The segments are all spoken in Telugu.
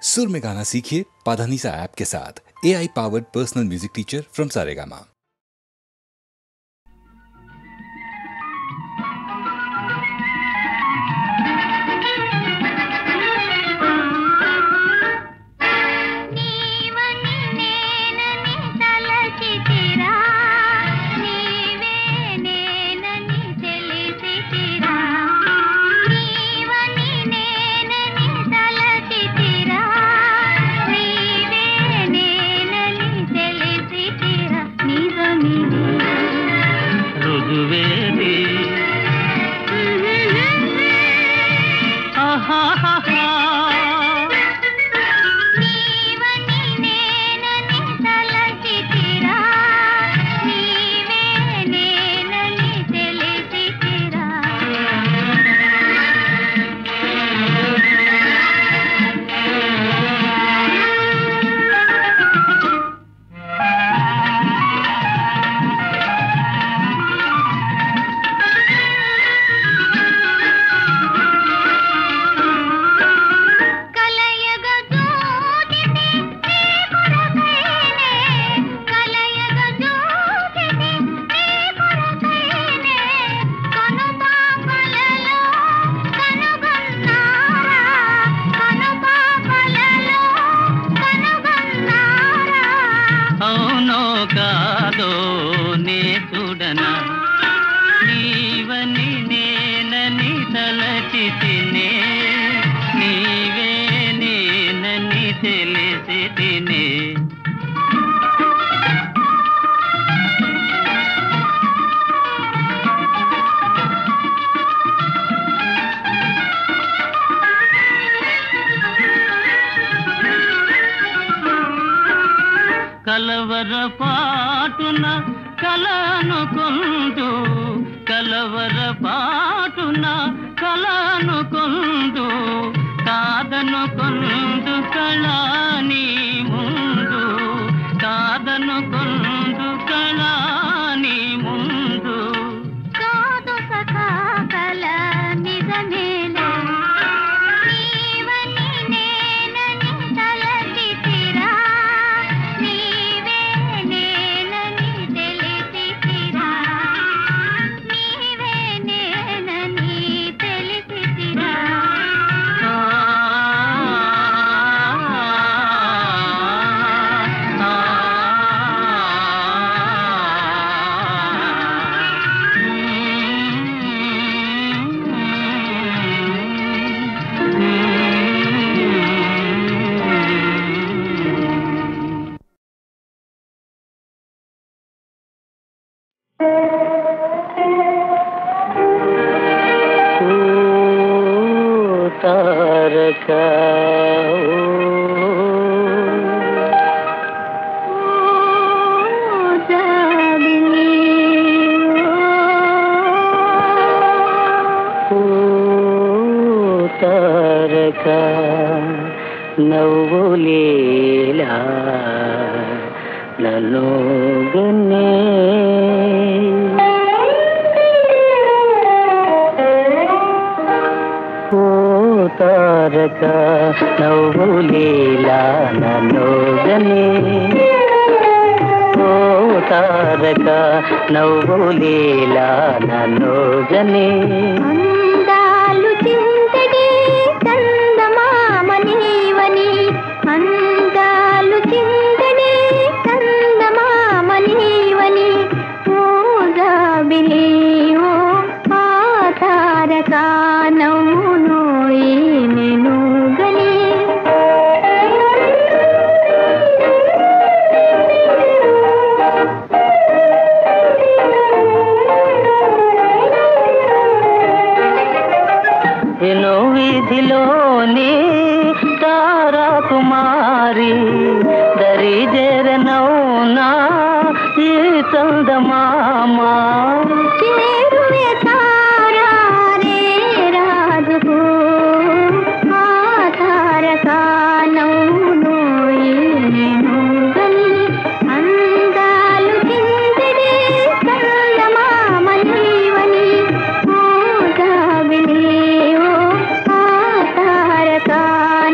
सुर में गाना सीखिए पाधानीसा ऐप के साथ। AI powered personal music teacher from Saregama.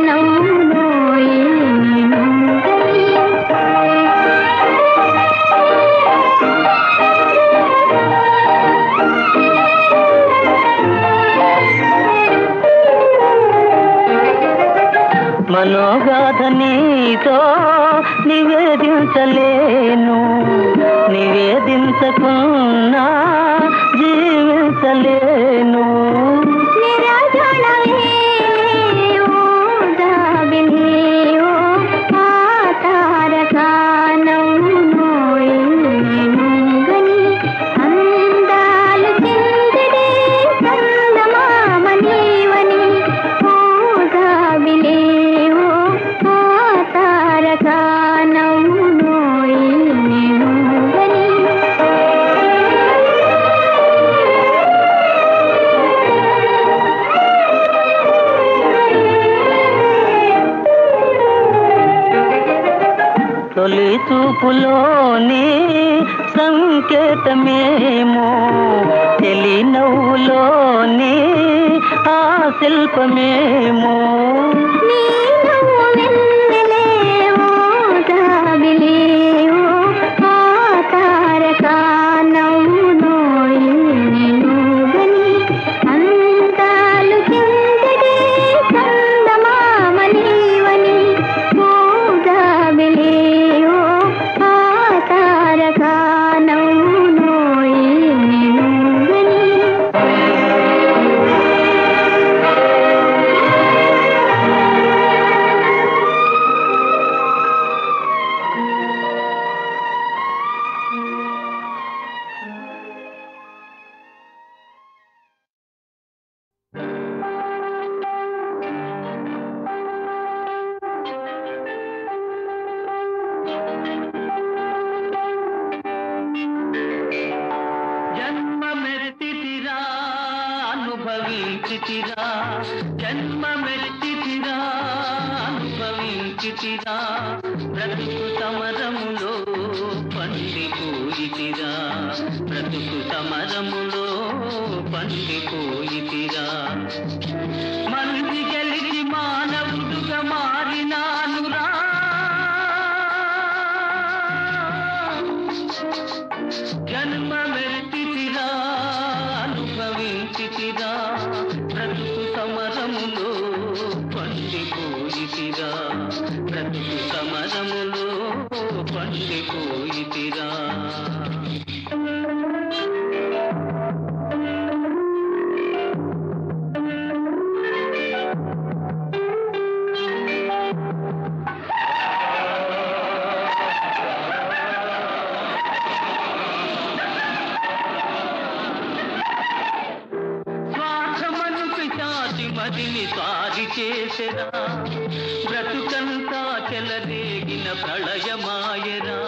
నవ్వునోయి మనోగాథ నీతో నివేదించలేను, నివేదించకున్నా జీవించలేను. తొలి చూపులోని సంకేతమేమో, తెలి నవ్వులోని ఆ శిల్పమేమో. జన్మమెత్తితిరా అనుభవించితిరా, బ్రతుకు సమరములో పండిపోయితిరా, బ్రతుకు సమరములో పండిపోయితిరా. మంది గెలిచి మానవుడుగా మారినానురా, జన్మమెత్తితిరా అనుభవించితిరా, బ్రతుకు సమరములో పండిపోయితిరా, బ్రతుకు సమరములో పండిపోయితిరా. మదిని సారి చేసెరా, బ్రతుకంతా చెలరేగిన ప్రళయమాయరా.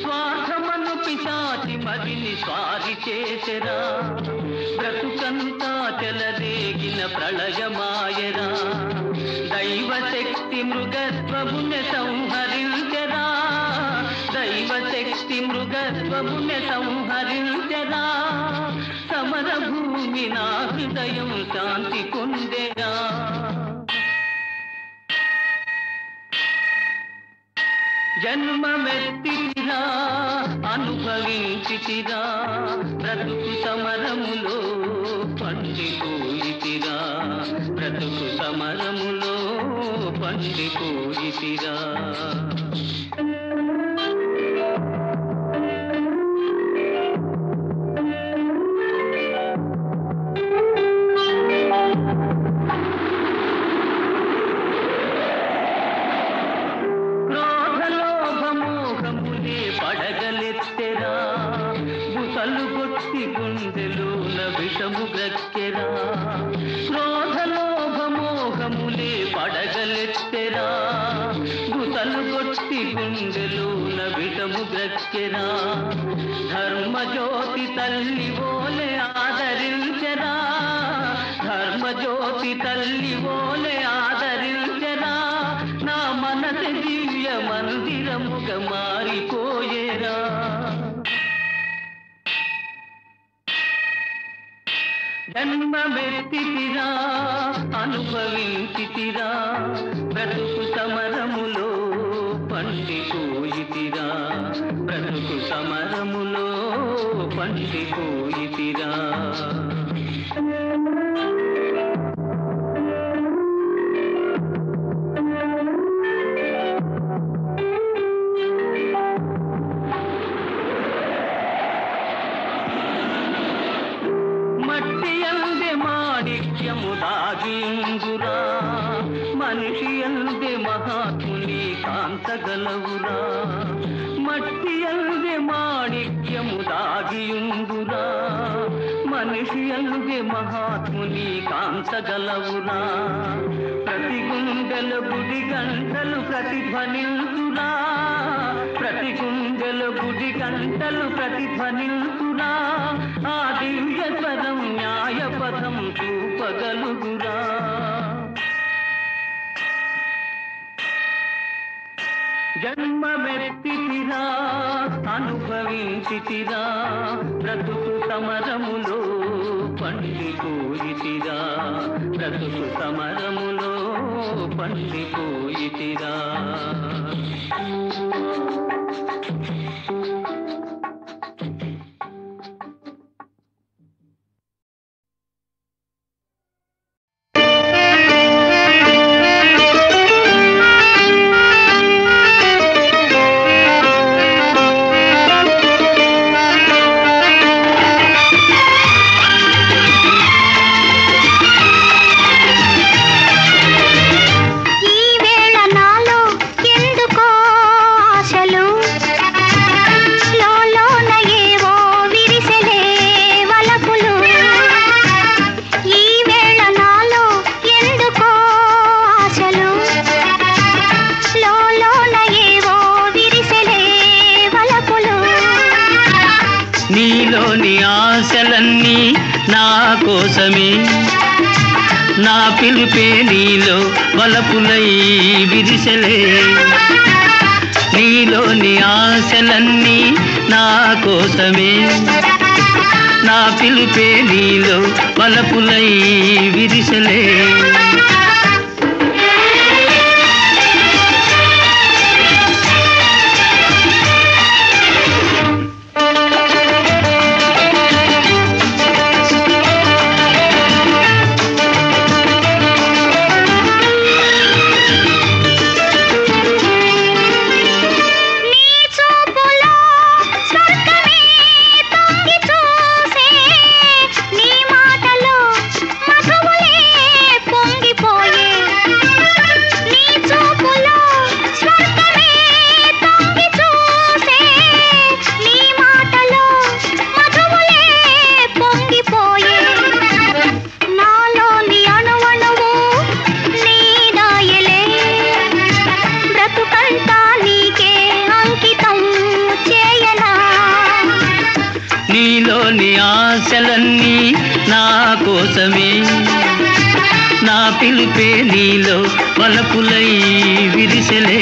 స్వార్థమను పిశాచి మదిని స్వారి చేసెరా, బ్రతుకంతా చెలరేగిన ప్రళయమాయరా. దైవశక్తి మృగత్వముని సంహరించెరా, దైవశక్తి మృగత్వముని సంహరించెరా. సమర భూమి నా హృదయం శాంతి పొందెరా. జన్మమెత్తితిరా అనుభవించితిరా, బ్రతుకు సమరములో పండిపోయితిరా, బ్రతుకు సమరములో పండిపోయితిరా. పడగలెత్తెరా, బుసలు కొట్టి గుండెలోన విషము గ్రక్కెరా. క్రోధలోభమోహములే పడగలెత్తెరా, బుసలు కొట్టి గుండెలోన విషము గ్రక్కెరా. ధర్మజ్యోతి తల్లి ఓలే ఆదరించెరా, ధర్మజ్యోతి తల్లి ఓలే ఆదరించెరా. నా మనసు దివ్య మందిరముగా మారిపోయేరా. జన్మమెత్తితిరా అనుభవించితిరా, బ్రతుకు సమరములో పండిపోయితిరా, బ్రతుకు సమరములో పండిపోయితిరా. అల్దె మహాత్ముని కాంతగలవురా మట్టి అల్దె మాణిక్యము దాగియుందురా మనిషి అల్దె మహాత్ముని కాంతగలవురా ప్రతి గుండెల గుడి గంటలు ప్రతిధ్వనిల్తురా ప్రతి గుండెల గుడి గంటలు ప్రతిధ్వనిల్తురా ఆ దివ్య స్వరం న్యాయపథం చూపగలుగురా జన్మమెత్తితిరా అనుభవించితిరా బ్రతుకు సమరములో పండిపోయితిరా బ్రతుకు సమరములో పండిపోయితిరా కోసమే నా పిలుపే నీలో వలపులై విరిసెలే నీలోని ఆశలన్నీ నా కోసమే నా పిలుపే నీలో వలపులై విరిసెలే ఆశలన్నీ నా కోసమే నా పిలుపే నీలో వలపులై విరిసెలే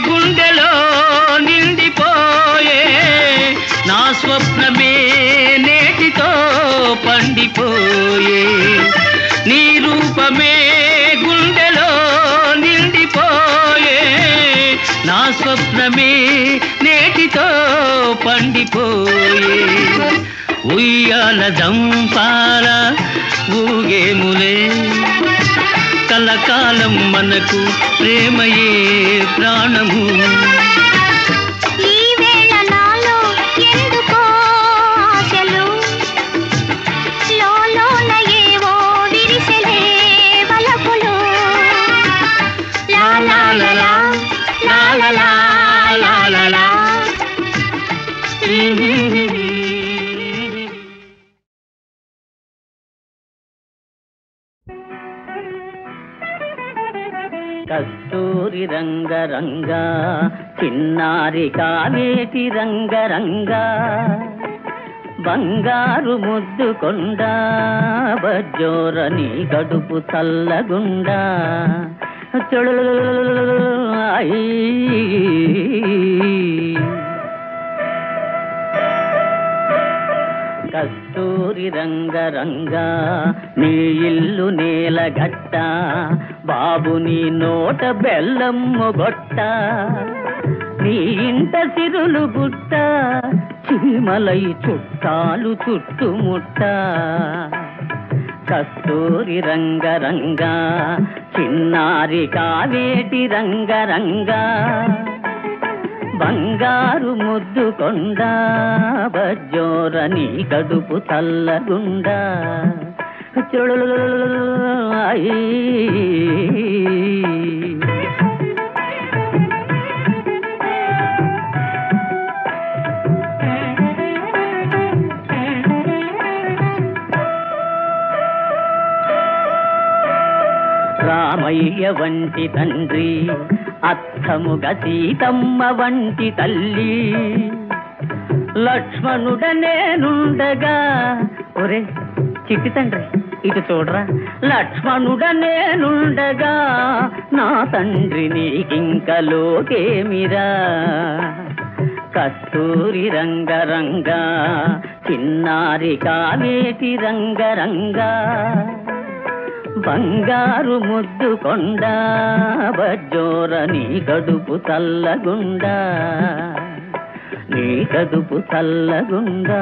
గుండెలో నిండిపోయే నా స్వప్నమే నేటితో పండిపోయే నీ రూపమే గుండెలో నిండిపోయే నా స్వప్నమే నేటితో పండిపోయే ఉయ్యాల జంపాల ఊగేములే కలకాలం మనకు ప్రేమయే ప్రాణము ఈ వేళ నాలో ఎందుకో ఆశలు లోలోన ఏవో విరిసెలే వలపులు లా లా లా లా లా లా లా లా లా కస్తూరి రంగరంగా చిన్నారి కావేటి రంగరంగా బంగారు ముద్దుకొండ బజ్జోరని గడుపు చల్లగుండా కస్తూరి రంగరంగా నీ ఇల్లు నేలగట్ట బాబు నీ నోట బెల్లమ్ము గొట్ట నీ ఇంట సిరులు గుట్ట చీమలై చుట్టాలు చుట్టుముట్ట కస్తూరి రంగరంగా చిన్నారి కావేటి రంగరంగా బంగారు ముద్దు కొండ బజ్జోరని కడుపు చల్లగుండా రామయ్య వంటి తండ్రి అత్తముగ సీతమ్మ వంటి తల్లి లక్ష్మణుడ నేనుండగా ఒరే చిట్టి తండ్రి ఇటు చూడరా లక్ష్మణుడ నేనుండగా నా తండ్రి నీకింక లోకేమిరా కస్తూరి రంగరంగా చిన్నారి కావేటి రంగరంగా బంగారు ముద్దు కొండ బజ్జోరని కడుపు చల్లగుండా నీ కడుపు చల్లగుండా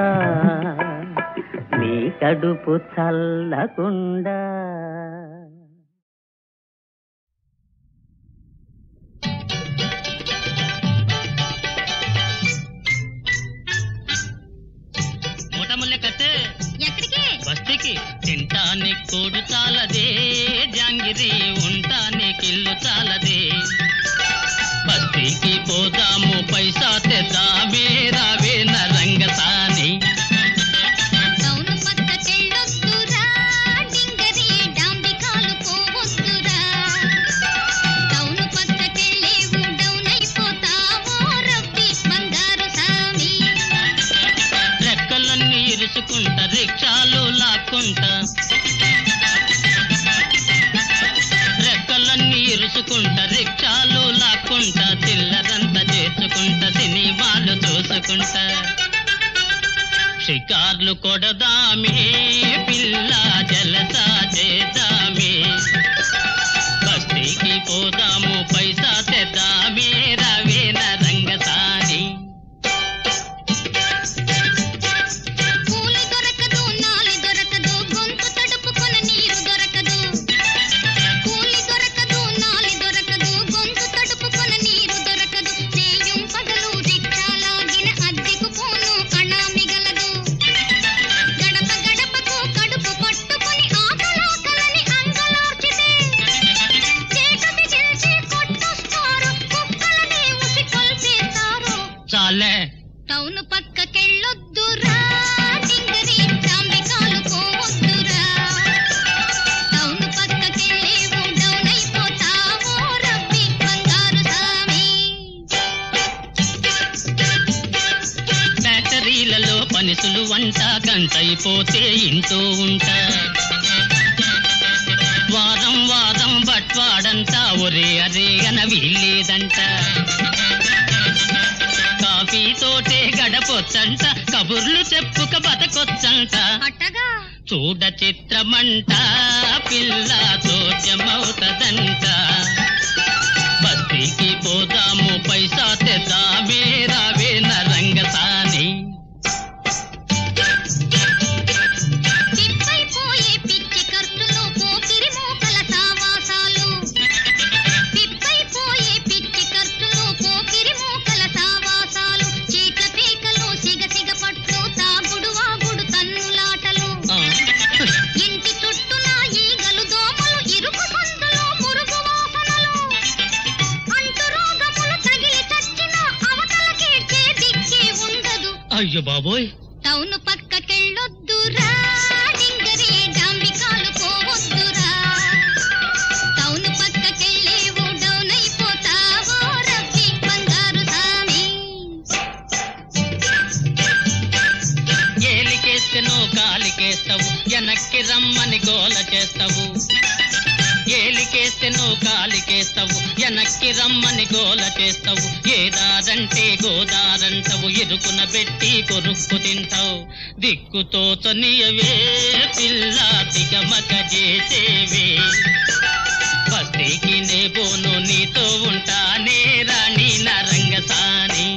నీ కడుపు చల్లగుండా బస్తికి తింటాని కూడు చాలదే జాంగిరి ఉంటానికి ఇల్లు చాలదే బస్తికి పోదాము పైసా తెద్దామే రావే నరంగసాని రెక్కలన్నీ ఇరుచుకుంటా రిక్షాలు లాక్కుంటా రెక్కలన్నీ ఇరుచుకుంటా రిక్షాలు లాక్కుంటా చిల్లరంతా చేసుకుంటా సినిమాలు చూసుకుంటా షికార్లు కొడదామే పిల్ల జలసా చేద్దామే బస్తీకి పోదాము పైసా తెద్దామే రవే నరంగసాని టౌను పక్కకెళ్ళొద్దురా డింగరి చాంబికాలు పోవద్దురా టౌను పక్కకెళ్ళేవు డౌన్ అయిపోతావో రబ్బి బంగారు సామి ఫ్యాక్టరీలలో పనిసులు వంట గంటైపోతే ఇంటూ ఉంటా వారం వారం బట్వాడంట ఒరే అరే అన వీల్లేదంట కాఫీతోటే గడపొచ్చంట కబుర్లు చెప్పుక బతకొచ్చంట చూడ చిత్రమంట పిల్ల చోద్యమవుతదంట బస్తీకి పోదాము పైసా తెద్దామే రావే నరంగసాని అయ్యో బాబోయ్ టౌను పక్కకెళ్ళొద్దురా డింగరి డాంబికాలు పోవద్దురా టౌను పక్కకెళ్ళేవు డౌన్ అయిపోతావో రబ్బి బంగారు సామి ఏలికేస్తేనో కాలికేస్తావు వెనక్కి రమ్మని గోల చేస్తావు ఏలికేస్తేనో కాలికేస్తావు వెనక్కి రమ్మని గోల చేస్తావు ఏదారంటే గోదారంటావు ఇరుకున పెట్టి కొరుక్కు తింటావు దిక్కుతోచనియవే పిల్ల తిగమక చేసేవే బస్తీకి నే బోను నీతో ఉంటానే రాణి నా రంగసాని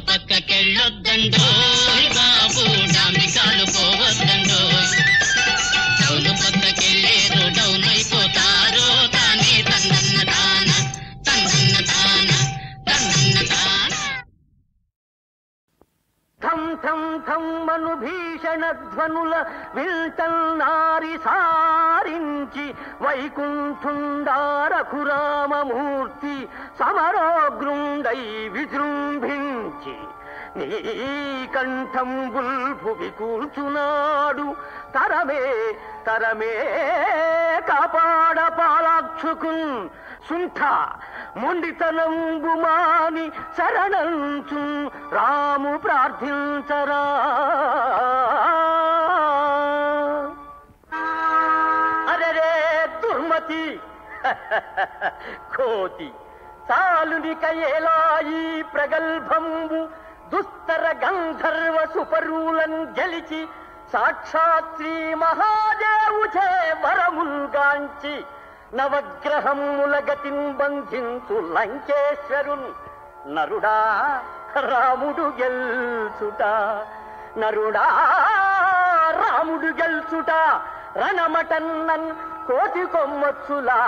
పక్కకెళ్ళొద్దండో బాబు డాంబికాలు పోవద్దండో టౌను పక్కకెళ్ళేరు డౌన్ అయిపోతారో తానే తన్నన్న తాన తన్నన్న తాన తన్నన్న తాన థం థం థం మను భీషణ ధ్వనుల విల్తన్నారి సారించి వైకుంఠుండారఘురామమూర్తి సమరోగ్రుండై విజృంభించి నీ కంఠంబుల్ భువి కూల్చునాడు తరమే తరమే కాపాడ పాలాక్షుకున్ సుంఠ మొండితనంబు మాని శరణంచు రాము ప్రార్థించరా అరే దుర్మతి కోతి చాలునిక ఏలాయి ప్రగల్భంబు దుస్తర గంధర్వ సుపరులను గెలిచి సాక్షాత్ శ్రీ మహాదేవుచే వరముల్గాంచి నవగ్రహముల గతిన్ బంధించు లంకేశ్వరున్ నరుడా రాముడు గెల్చుట నరుడా రాముడు గెల్చుట రణమటన్నన్ కోటి కొమ్మచ్చులా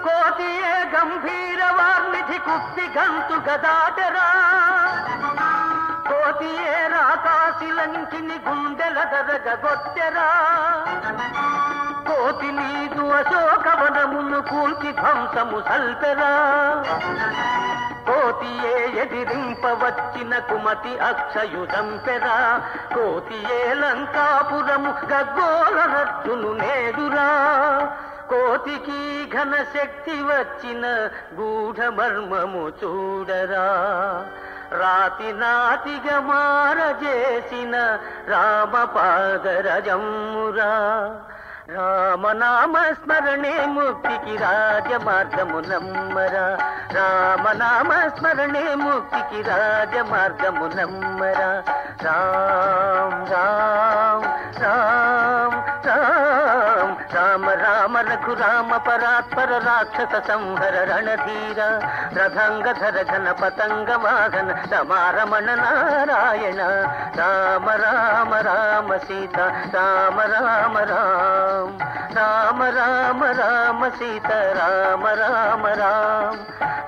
కోటియే గంభీర వార్నిధి కుక్తి గంతు గదాటరా కోటియే రాకాశిలంకిని గుండెల దరగొట్టెరా కోటి నీదు అశోకవనమును కూల్చి ధ్వంసము సల్పెరా కోటియే ఎదిరింపవచ్చిన కుమతి అక్షయుదంపెరా కోటియే లంకాపురము గగ్గోలరట్టును నేదురా కోటికి ఘన శక్తి వచ్చిన గూఢ మర్మము చూడరా రాతి నాతిగా మారజేసిన రామపాదరజమ్మురా రామనామ స్మరణే ముక్తికి రాజమార్గము నమ్మరా రామనామ స్మరణే ముక్తికి రాజమార్గము నమ్మరా రామ్ రామ్ రామ్ రామ్ రామ రామ రఘురామ పరాత్పర రాక్షస సంహర రణధీర రథంగధర ఘన పతంగ వాహన రమారమణ నారాయణ రామ రామ రామ సీత రామ రామ రామ రామ రామ రామ సీత రామ రామ రామ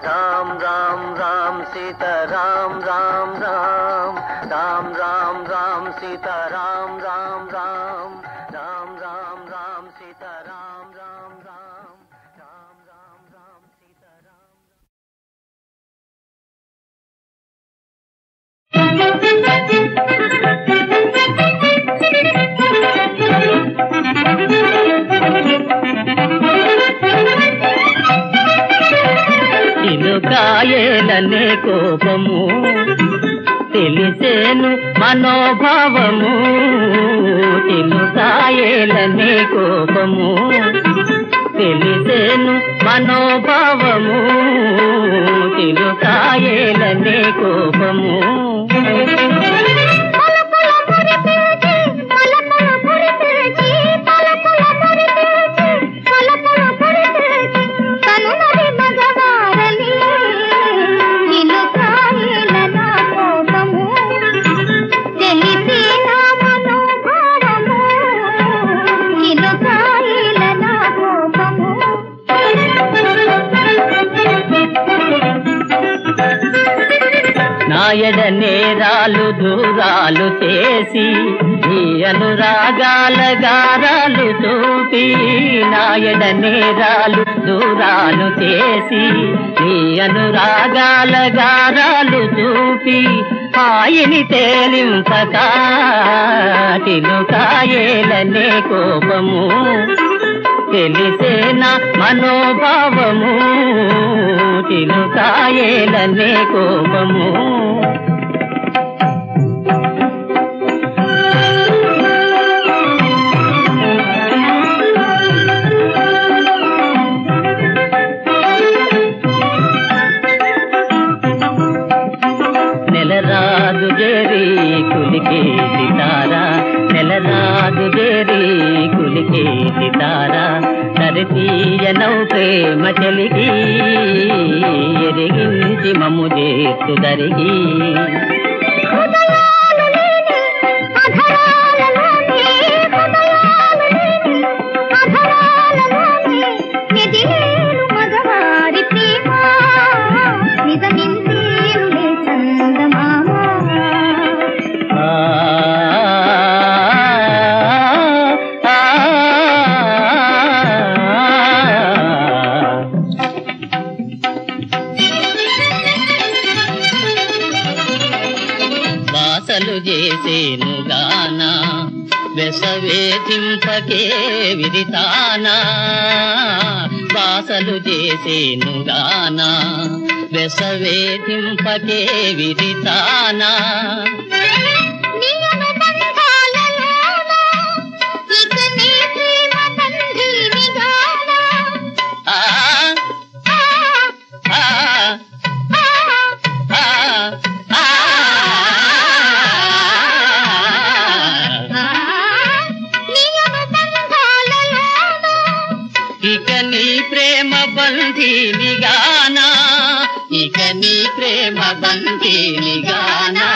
రామ రామ రామ సీత రామ రామ రామ రామ రామ రామ సీత రామ రామ రామ రామ రామ రామ సీత రామ రామ రామ రామ రామ రామ సీత రామ ఇలుకాయేలనే కోపము తెలిసేను మనోభావము ఇలుకాయేలనే కోపము తెలిసేను మనోభావము ఇలుకాయేలనే కోపము నాయడ నేరాలు దూరాలు చేసి ఈ అనురాగాల గారాలు చూపి నాయడ నేరాలు దూరాలు చేసి ఈ అనురాగాల గారాలు చూపి హాయిని తేలింపకాటిలు కాయేలనే కోపము తెలిసేనా మనోభావము తిలు కాయేలనే కోపము నెలరాజు జేరి కులికే సితారా నెలరాజు జేరి కులికే సితారా తరతీయనౌ ప్రేమ చెలిగి ఎరిగించి మమ్ము చేస్తు దరిగి చేసేనుగానా వెసవేధింపకే విరితానా బాసలు చేసేనుగానా వెసవేధింపకే విరితానా ఇక నీ ప్రేమ బంధీనిగానా ఇక నీ ప్రేమ బంధీనిగానా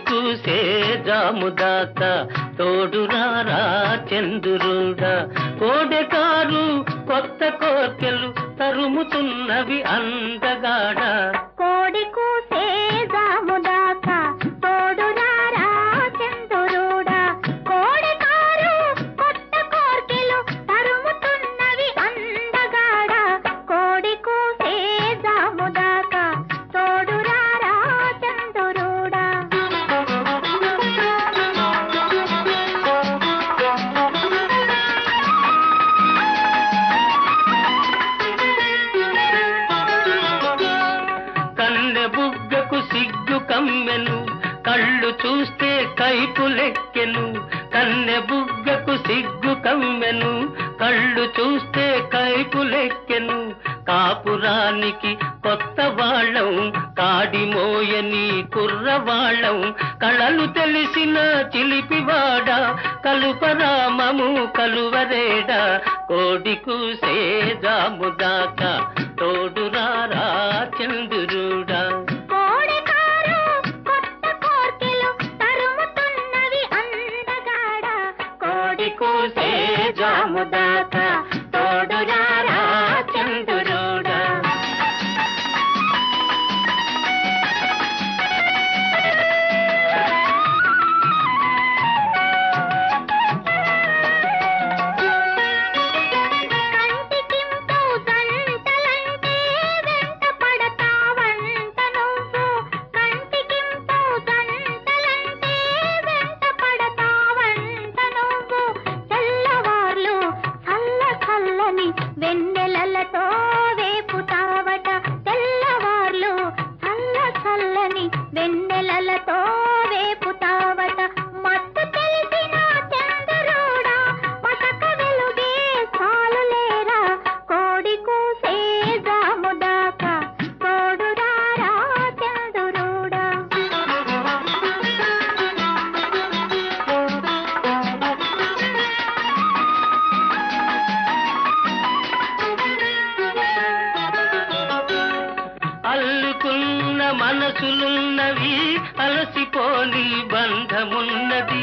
కూసే జాముదాక తోడురారా చంద్రుడా కోడెకారు కొత్త కోర్కెలు తరుముతున్నవి అందగాడ కోడి కూసే జాముదాక తోడురారా చంద్రుడా కోడెకారు కొత్త కోర్కెలు తరుముతున్నవి అందగాడ కోడి కూసే జాముదాక తోడురారా చంద్రుడా కమ్మెను కళ్ళు చూస్తే కైపు లెక్కెను కన్నె బుగ్గకు సిగ్గు కమ్మెను కళ్ళు చూస్తే కైపు లెక్కెను కాపురానికి కొత్త వాళ్ళం కాడి మోయని కుర్రవాళ్ళం కళలు తెలిసిన చిలిపివాడ కలుపరామము కలువరేడా కోడి కూసే జాముదాక తోడురారా చంద్రుడా కూసే జాముదాక తోడురారా చంద్రుడా కంటికింపు గంటల మనసులున్నవి అలసిపోని బంధమున్నది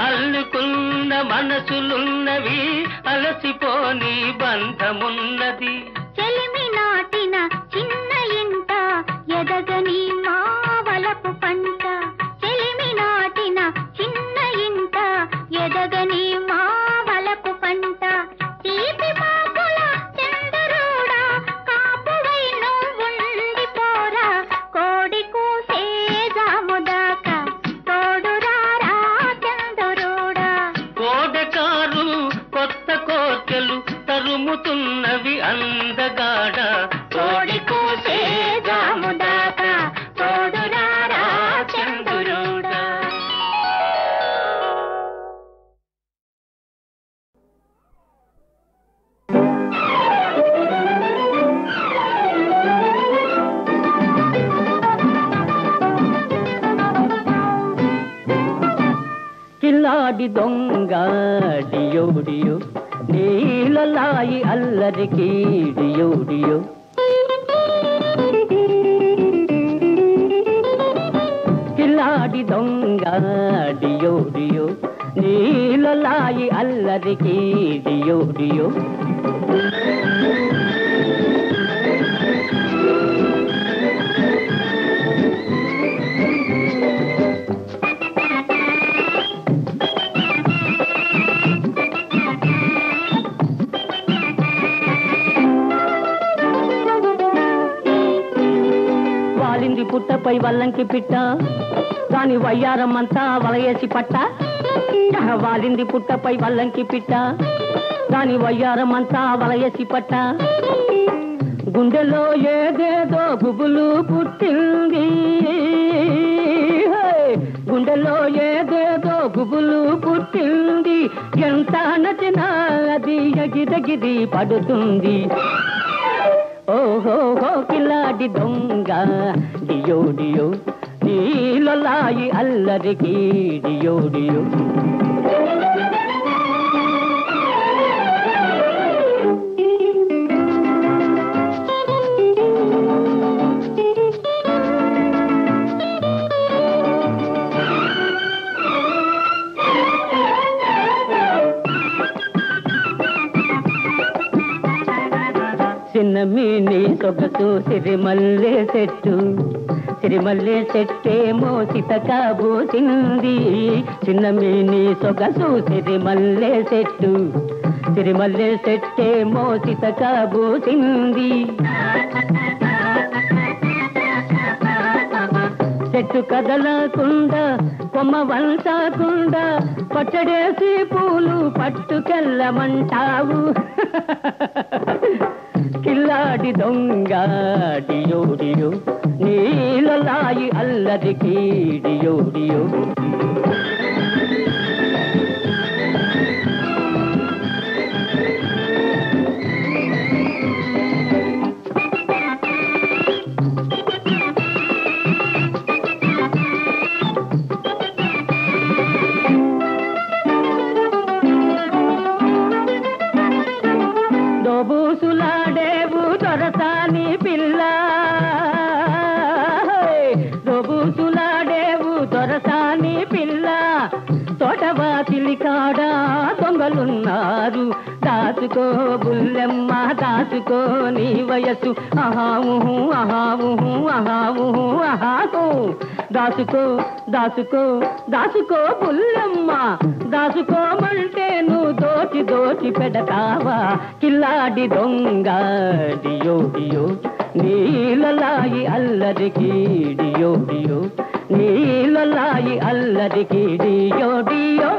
అల్లుకున్న మనసులున్నవి అలసిపోని బంధమున్నది చెలిమి నాటిన చిన్న ఇంట ఎదగని మావలపు పంట చెలిమి నాటిన చిన్న ఇంట ఎదగని మావలపు పంట తీపి మాకుల చందరుడా కాపువై నువ్వుండిపోరా కోడి కూసే జాముదాకా తోడురారా చందరుడా కోడకారు కొత్త కోర్కెలు తరుముతున్నవి అందగాడ కోడి కూసే జాముదాకా తోడురారా చందరుడా కిల్లాడి దొంగ డియో డియో నీలలాయి అల్లరికి డియో డియో కిల్లాడి దొంగ డియో డియో నీలలాయి అల్లరికి డియో డియో పుట్టపై వల్లంకి పిట్ట దాని వయ్యారమంతా వలయేసి పట్ట వాలింది పుట్టపై వల్లంకి పిట్ట దాని వయ్యారమంతా వలయేసి పట్ట గుండెలో ఏదేదో గుబులు పుట్టింది గుండెలో ఏదేదో గుబులు పుట్టింది ఎంత నచ్చినా అది ఎగిరెగిరి పడుతుంది ఓహో కిలాడి దొంగ డియో డియో నీలలాయి అల్లరికి డియో డియో చిన్నమీని సొగసు సిరిమల్లె చెట్టేమో సితకాబూసింది చిన్నమీని సొగసు సిరిమల్లె చెట్టేమో సితకాబూసింది చెట్టు కదలకుండా కొమ్మ వంచకుండా పచ్చడేసి పూలు పట్టుకెళ్ళమంటావు కిల్లాడి దొంగ డియో డియో నీలలాయి అల్లరికి డియో డియో దోబూసులాడేవు దొరసాని పిల్ల దోబూసులాడేవు దొరసాని పిల్ల తోటవాతిలి కాడా దొంగలున్నారు దాచుకో బుల్లెమ్మ దాచుకో నీ వయసు అహావు అహావు అహావు అహాకు దాచుకో దాచుకో దాచుకో బుల్లెమ్మ దాచుకోమంటే నువ్వు దోచి దోచి పెడతావా కిల్లాడి దొంగ డియో డియో నీలలాయి అల్లరికి డియో డియో నీలలాయి అల్లరికి డియో డియో